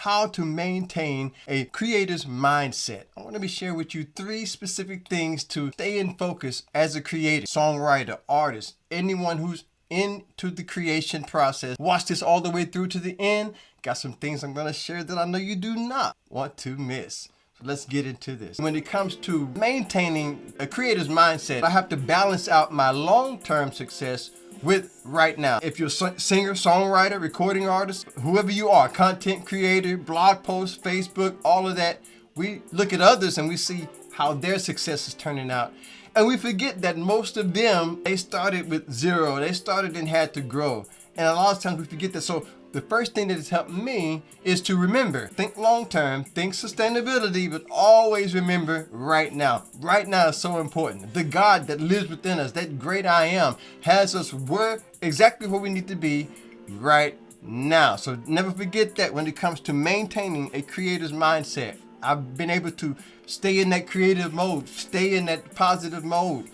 how to maintain a creator's mindset. I want to be sharing with you 3 specific things to stay in focus as a creator, songwriter, artist, anyone who's into the creation process. Watch this all the way through to the end. Got some things I'm going to share that I know you do not want to miss. So let's get into this. When it comes to maintaining a creator's mindset, I have to balance out my long-term success with right now. If you're a singer, songwriter, recording artist, whoever you are, content creator, blog posts, Facebook, all of that, we look at others and we see how their success is turning out. And we forget that most of them, they started with 0. They started and had to grow. And a lot of times we forget that. So the first thing that has helped me is to remember, think long term, think sustainability, but always remember right now. Right now is so important. The God that lives within us, that great I am, has us exactly where we need to be right now. So never forget that when it comes to maintaining a creator's mindset. I've been able to stay in that creative mode, stay in that positive mode,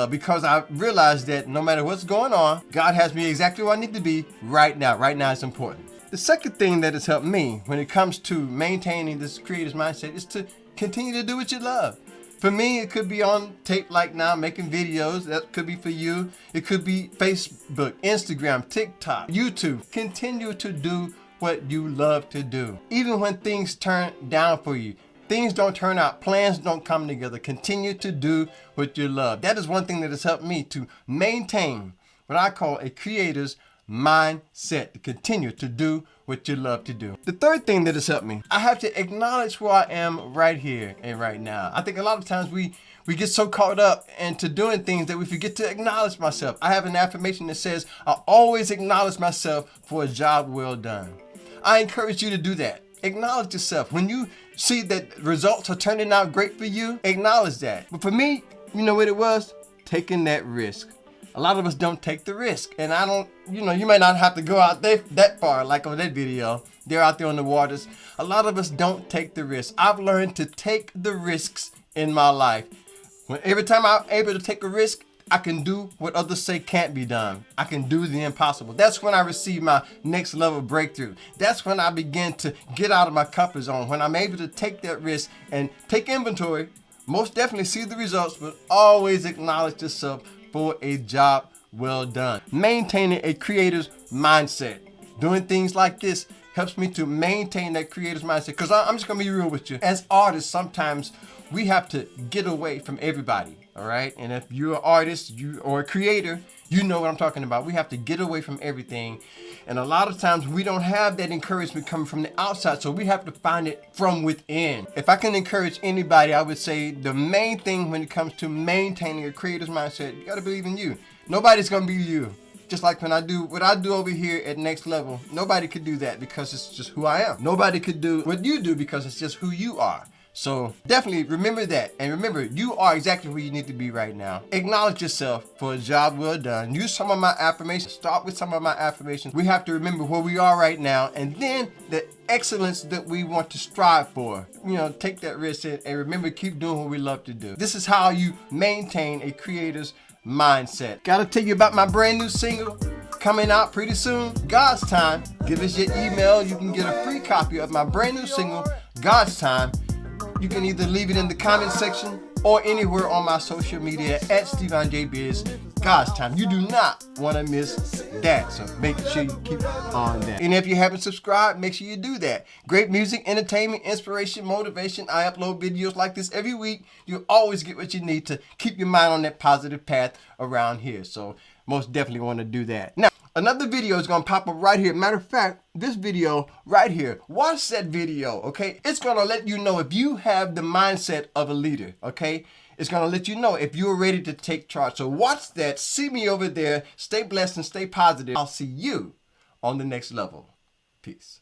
because I realized that no matter what's going on, God has me exactly where I need to be right now. Right now is important. The second thing that has helped me when it comes to maintaining this creator's mindset is to continue to do what you love. For me, it could be on tape like now, making videos. That could be for you. It could be Facebook, Instagram, TikTok, YouTube. Continue to do what you love to do. Even when things turn down for you, things don't turn out, plans don't come together, continue to do what you love. That is one thing that has helped me to maintain what I call a creator's mindset, to continue to do what you love to do. The third thing that has helped me, I have to acknowledge where I am right here and right now. I think a lot of times we get so caught up into doing things that we forget to acknowledge myself. I have an affirmation that says, I always acknowledge myself for a job well done. I encourage you to do that. Acknowledge yourself. When you see that results are turning out great for you, acknowledge that. But for me, you know what it was? Taking that risk. A lot of us don't take the risk. And I don't, you might not have to go out there that far, like on that video. They're out there on the waters. A lot of us don't take the risk. I've learned to take the risks in my life. Every time I'm able to take a risk, I can do what others say can't be done. I can do the impossible. That's when I receive my next level breakthrough. That's when I begin to get out of my comfort zone. When I'm able to take that risk and take inventory, most definitely see the results, but always acknowledge yourself for a job well done. Maintaining a creator's mindset. Doing things like this helps me to maintain that creator's mindset. Because I'm just going to be real with you. As artists, sometimes we have to get away from everybody. All right. And if you're an artist or a creator, you know what I'm talking about. We have to get away from everything. And a lot of times we don't have that encouragement coming from the outside. So we have to find it from within. If I can encourage anybody, I would say the main thing when it comes to maintaining a creator's mindset, you got to believe in you. Nobody's going to be you. Just like when I do what I do over here at Next Level, nobody could do that because it's just who I am. Nobody could do what you do because it's just who you are. So definitely remember that. And remember, you are exactly where you need to be right now. Acknowledge yourself for a job well done. Use some of my affirmations. Start with some of my affirmations. We have to remember where we are right now and then the excellence that we want to strive for. Take that risk and remember, keep doing what we love to do. This is how you maintain a creator's mindset. Gotta tell you about my brand new single coming out pretty soon, God's Time. Give us your email. You can get a free copy of my brand new single, God's Time. You can either leave it in the comment section or anywhere on my social media at Stevon J Biz. God's Time. You do not want to miss that. So make sure you keep on that. And if you haven't subscribed, make sure you do that. Great music, entertainment, inspiration, motivation. I upload videos like this every week. You'll always get what you need to keep your mind on that positive path around here. So most definitely want to do that. Now, another video is going to pop up right here. Matter of fact, this video right here. Watch that video, okay? It's going to let you know if you have the mindset of a leader, okay? It's going to let you know if you're ready to take charge. So watch that. See me over there. Stay blessed and stay positive. I'll see you on the next level. Peace.